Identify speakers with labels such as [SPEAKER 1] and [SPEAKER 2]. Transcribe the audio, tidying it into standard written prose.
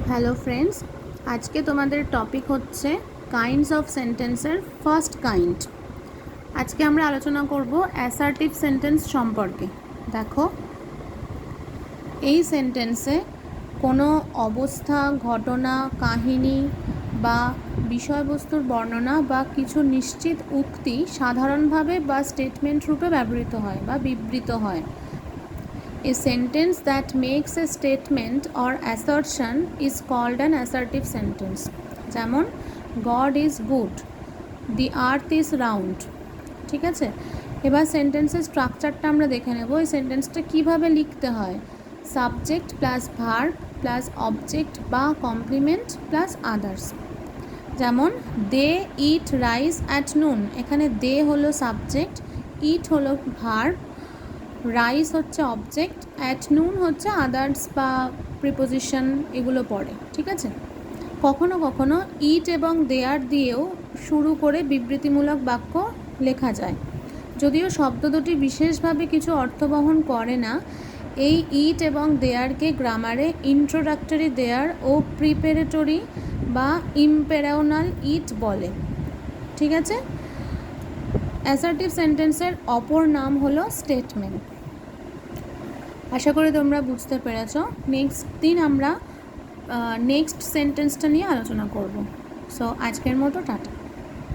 [SPEAKER 1] Hello friends, আজকে তোমাদের topic হচ্ছে কাইন্ডস অফ সেন্টেন্সের ফার্স্ট কাইন্ড। আজকে আমরা আলোচনা করব অ্যাসার্টিভ সেন্টেন্স সম্পর্কে। দেখো, এই সেন্টেন্সে কোনো অবস্থা, ঘটনা, কাহিনী বা বিষয়বস্তুর বর্ণনা বা কিছু নিশ্চিত উক্তি সাধারণভাবে বা স্টেটমেন্ট রূপে ব্যবহৃত হয় বা বিবৃত হয়। A sentence that makes a statement or assertion is called an assertive sentence. যেমন God is good, the earth is round। ঠিক আছে, এবার সেন্টেন্সের স্ট্রাকচারটা আমরা দেখে নেব। এই সেন্টেন্সটা কীভাবে লিখতে হয়। Subject plus verb plus object বা কমপ্লিমেন্ট প্লাস আদার্স। যেমন দে ইট রাইস অ্যাট নুন, এখানে দে হলো সাবজেক্ট, ইট হলো ভার্ব, রাইস হচ্ছে অবজেক্ট, অ্যাট নুন হচ্ছে আদার্স বা প্রিপোজিশন, এগুলো পড়ে। ঠিক আছে, কখনো কখনো ইট এবং দেয়ার দিয়েও শুরু করে বিবৃতিমূলক বাক্য লেখা যায়, যদিও শব্দ দুটি বিশেষভাবে কিছু অর্থ বহন করে না। এই ইট এবং দেয়ারকে গ্রামারে ইন্ট্রোডাক্টরি দেয়ার ও প্রিপারেটরি বা ইম্পেরাউনাল ইট বলে। ঠিক আছে, অ্যাসার্টিভ সেন্টেন্সের অপর নাম হলো স্টেটমেন্ট। আশা করি তোমরা বুঝতে পেরেছ। নেক্সট দিন আমরা নেক্সট সেন্টেন্সটা নিয়ে আলোচনা করব। সো আজকের মতো টাটা।